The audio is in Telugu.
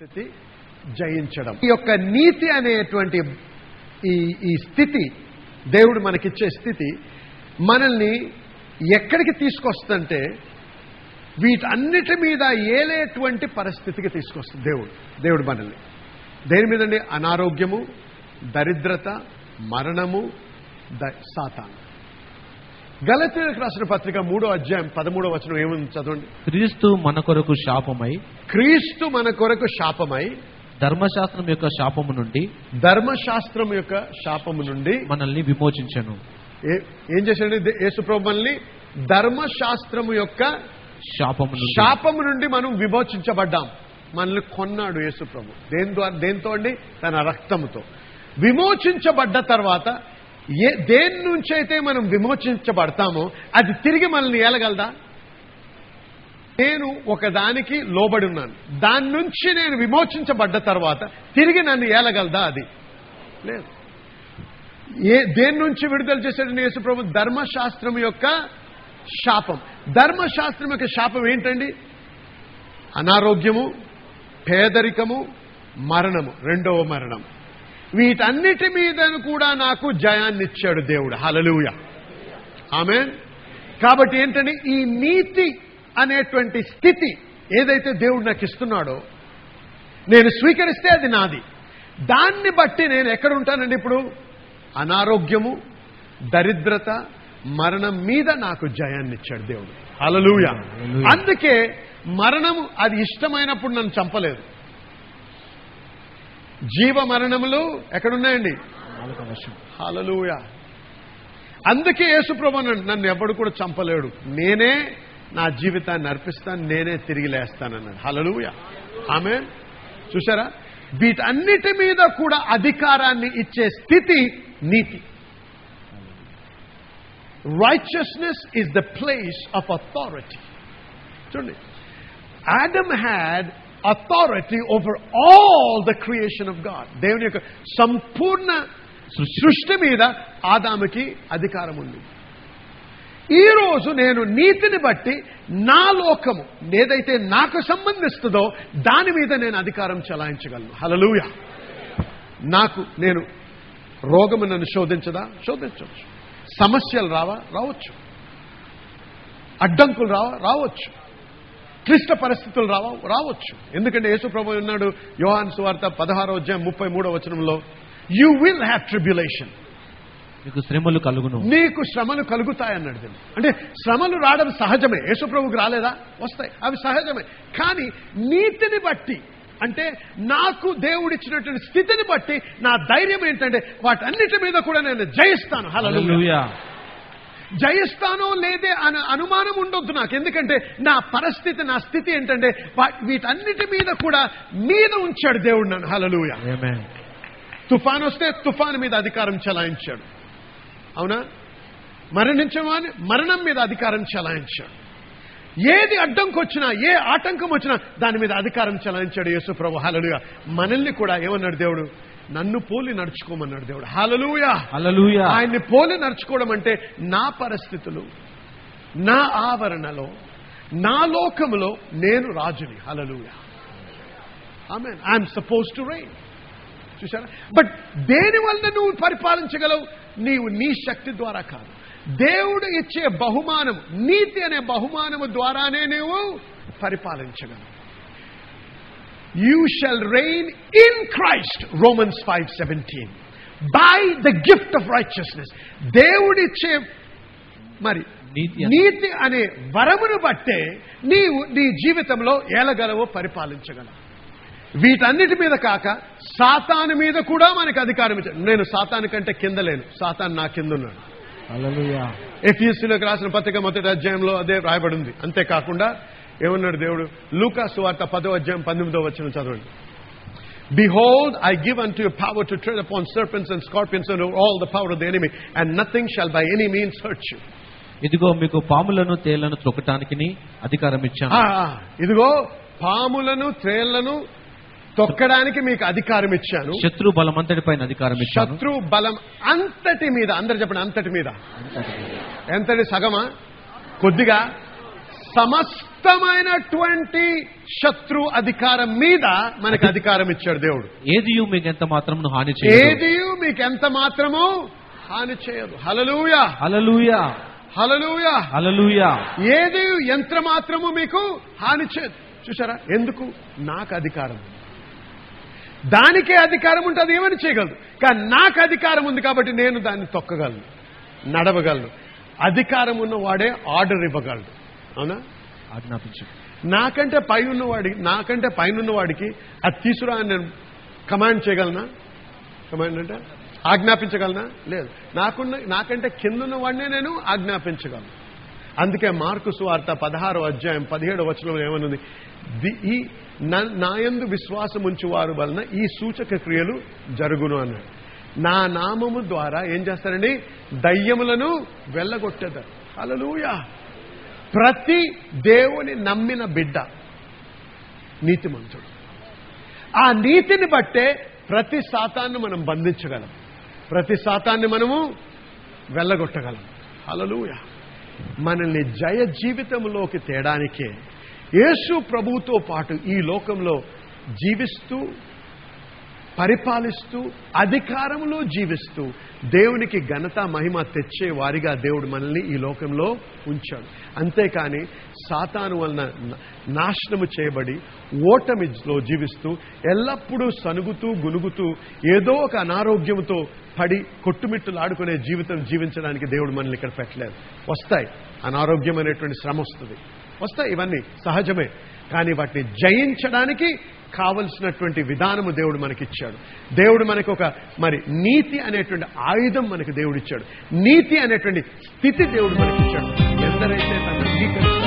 పరిస్థితి జయించడం. ఈ యొక్క నీతి అనేటువంటి ఈ స్థితి, దేవుడు మనకిచ్చే స్థితి మనల్ని ఎక్కడికి తీసుకొస్తుందంటే వీటన్నిటి మీద ఏలేటువంటి పరిస్థితికి తీసుకొస్తుంది దేవుడు మనల్ని. దేని మీదండి? అనారోగ్యము, దరిద్రత, మరణము, సాతాను. గలతీయులకు రాసిన పత్రిక 3వ అధ్యాయం 13వ వచనం ఏముంది చదవండి. క్రీస్తు మన కొరకు శాపమై, క్రీస్తు మన కొరకు శాపమై, ధర్మశాస్త్రం యొక్క శాపము నుండి మనల్ని విమోచించెను. ఏం చేశాడు యేసుప్రభు? మనల్ని ధర్మశాస్త్రము యొక్క శాపము నుండి మనం విమోచించబడ్డాం. మనల్ని కొన్నాడు యేసుప్రభు. దేంతో అండి? తన రక్తముతో. విమోచించబడ్డ తర్వాత దేని నుంచి అయితే మనం విమోచించబడతామో అది తిరిగి మనల్ని ఏలగలదా? నేను ఒకదానికి లోబడి ఉన్నాను, దాని నుంచి నేను విమోచించబడ్డ తర్వాత తిరిగి నన్ను ఏలగలదా? అది లేదు. దేని నుంచి విడుదల చేశాడు యేసుప్రభు? ధర్మశాస్త్రం యొక్క శాపం. ధర్మశాస్త్రం యొక్క శాపం ఏంటండి? అనారోగ్యము, పేదరికము, మరణము, రెండవ మరణం. వీటన్నిటి మీద కూడా నాకు జయాన్ని ఇచ్చాడు దేవుడు. హల్లెలూయా, ఆమేన్. కాబట్టి ఏంటంటే ఈ నీతి అనేటువంటి స్థితి ఏదైతే దేవుడు నాకు ఇస్తున్నాడో నేను స్వీకరిస్తే అది నాది. దాన్ని బట్టి నేను ఎక్కడ ఉంటానండి ఇప్పుడు? అనారోగ్యము, దరిద్రత, మరణం మీద నాకు జయాన్ని ఇచ్చాడు దేవుడు. హల్లెలూయా. అందుకే మరణము అది ఇష్టమైనప్పుడు నన్ను చంపలేదు. జీవ మరణములు ఎక్కడున్నాయండి? హల్లెలూయా. అందుకే యేసుప్రభు నన్ను ఎవడు కూడా చంపలేడు, నేనే నా జీవితాన్ని అర్పిస్తాను, నేనే తిరిగి లేస్తానన్నాడు. హల్లెలూయా, ఆమేన్. చూసారా? వీటన్నిటి మీద కూడా అధికారాన్ని ఇచ్చే స్థితి నీతి. Righteousness is the place of authority. చూడండి, Adam had authority over all the creation of God. దేవుని యొక్క సంపూర్ణ సృష్టి మీద ఆదాముకి అధికారం ఉంది. ఈ రోజు నేను నీతిని బట్టి నా లోకము ఏదైతే నాకు సంబంధిస్తుందో దాని మీద నేను అధికారం చెలాయించగలను. హల్లెలూయా. నేను రోగము నన్ను శోధించదా? శోధించవచ్చు. సమస్యలు రావచ్చు. అడ్డంకులు రావచ్చు. క్లిష్ట పరిస్థితులు రావచ్చు. ఎందుకంటే యేసుప్రభు ఉన్నాడు యోహాను సువార్త 16వ అధ్యాయం 33వ వచనంలో, యు విల్ హ్యావ్ ట్రిబ్యులేషన్. నీకు శ్రమలు కలుగుతాయన్నాడు. అంటే శ్రమలు రావడం సహజమే. యేసుప్రభుకి రాలేదా? వస్తాయి, అవి సహజమే. కానీ నీతిని బట్టి, అంటే నాకు దేవుడిచ్చినటువంటి స్థితిని బట్టి నా ధైర్యం ఏంటంటే వాటన్నిటి మీద కూడా నేను జయిస్తాను. హల్లెలూయా. జయిస్తానో లేదే అనే అనుమానం ఉండొద్దు నాకు. ఎందుకంటే నా పరిస్థితి, నా స్థితి ఏంటంటే వీటన్నిటి మీద కూడా మీద ఉంచాడు దేవుడు నన్ను. హల్లెలూయా. తుఫాను వస్తే తుఫాను మీద అధికారం చెలాయించాడు. అవునా? మరణించమని మరణం మీద అధికారం చెలాయించాడు. ఏది అడ్డంకొచ్చినా, ఏ ఆటంకం వచ్చినా దాని మీద అధికారం చెలాయించాడు యేసు ప్రభు. హల్లెలూయా. మనల్ని కూడా ఏమన్నాడు దేవుడు? నన్ను పోలి నడుచుకోమన్నాడు దేవుడు. హల్లెలూయా, హల్లెలూయా. ఆయన్ని పోలి నడుచుకోవడం అంటే నా పరిస్థితులు, నా ఆవరణలో, నా లోకములో నేను రాజుని. హల్లెలూయా, ఆమేన్. I'm suppose to reign. చూసారా? బట్ దేని వల్ల నువ్వు పరిపాలించగలవు? నీవు నీ శక్తి ద్వారా కాదు. దేవుడు ఇచ్చే బహుమానం, నీతి అనే బహుమానము ద్వారానే నీవు పరిపాలించగలవు. You shall reign in Christ, Romans 5:17, by the gift of righteousness. దేవుడిచ్చే మరి నీతి అనే వరమును బట్టే నీవు నీ జీవితంలో ఏలగలవో, పరిపాలించగలవు. వీటన్నిటి మీద కాక సాతాను మీద కూడా మనకు అధికారం ఇచ్చాడు. నేను సాతాను కంటే కింద లేను, సాతాను నా కింద ఉన్నాడు. హల్లెలూయా. ఎఫెసీయులకు రాసిన పత్రిక 1వ అధ్యాయంలో అదే రాయబడి ఉంది. అంతేకాకుండా ఏమన్నాడు దేవుడు? లూకా సువార్త 10వ అధ్యాయం 19వ వచనం చదవండి. Behold, I give unto you power to tread upon serpents and scorpions and over all the power of the enemy, and nothing shall by any means hurt you. ఇదిగో మీకు పాములను తేళ్లను త్రొక్కటానికి అధికారం ఇచ్చాను. ఇదిగో పాములను తేళ్లను తొక్కడానికి మీకు అధికారం ఇచ్చాను. శత్రు బలం అంతటి పైన అధికారం ఇచ్చాను. శత్రు బలం అంతటి మీద. అందరు చెప్పండి, అంతటి మీద. ఎంతటి? సగమా? కొద్దిగా? సమస్తమైనటువంటి శత్రు అధికారం మీద మనకి అధికారం ఇచ్చాడు దేవుడు. ఏదియు మీకు ఎంత మాత్రమును హాని చేయదు. ఏదియు మీకు ఎంత మాత్రము హాని చేయదు. హల్లెలూయా, హల్లెలూయా, హల్లెలూయా, హల్లెలూయా. ఏది ఎంత మాత్రము మీకు హాని చేయదు. చూసారా? ఎందుకు? నాకు అధికారం. దానికే అధికారం ఉంటే అది ఏమని చేయగలదు. కానీ నాకు అధికారం ఉంది కాబట్టి నేను దాన్ని తొక్కగలను, నడవగలను. అధికారం ఉన్నవాడే ఆర్డర్ ఇవ్వగలడు. అవునా? ఆజ్ఞాపించు. నాకంటే పైనున్నవాడికి అది తీసుకురా అని నేను కమాండ్ చేయగలనా? కమాండ్ అంటే ఆజ్ఞాపించగలనా? లేదు. నాకంటే కిందున్న వాడినే నేను ఆజ్ఞాపించగలను. అందుకే మార్కు సువార్త 16వ అధ్యాయం 17వ వచనంలో ఏమనుంది? ఈ నాయందు విశ్వాసం ఉంచువారు వలన ఈ సూచక క్రియలు జరుగును అన్నాడు. నా నామము ద్వారా ఏం చేస్తారండి? దయ్యములను వెళ్ళగొట్టేదారు. హల్లెలూయా. ప్రతి దేవుని నమ్మిన బిడ్డ నీతిమంతుడు. ఆ నీతిని బట్టే ప్రతి సాతాన్ని మనం బంధించగలం, ప్రతి సాతాన్ని మనము వెళ్ళగొట్టగలం. హల్లెలూయా. మనల్ని జయ జీవితంలోకి తేడానికే యేసు ప్రభువుతో పాటు ఈ లోకంలో జీవిస్తూ, పరిపాలిస్తూ, అధికారంలో జీవిస్తూ దేవునికి ఘనత మహిమ తెచ్చే వారిగా దేవుడు మనల్ని ఈ లోకంలో ఉంచాడు. అంతేకాని సాతాను వలన నాశనము చేయబడి ఓటమిలో జీవిస్తూ ఎల్లప్పుడూ సనుగుతూ గునుగుతూ ఏదో ఒక అనారోగ్యంతో పడి కొట్టుమిట్టులాడుకునే జీవితం జీవించడానికి దేవుడు మనల్ని ఇక్కడ పెట్టలేదు. వస్తాయి, అనారోగ్యం అనేటువంటి శ్రమ వస్తుంది, వస్తాయి, ఇవన్నీ సహజమే. కానీ వాటిని జయించడానికి కావలసినటువంటి విధానము దేవుడు మనకిచ్చాడు. దేవుడు మనకు ఒక నీతి అనేటువంటి ఆయుధం మనకు దేవుడు ఇచ్చాడు. నీతి అనేటువంటి స్థితి దేవుడు మనకిచ్చాడు. ఎందరైతే తను అంగీకరిస్తారో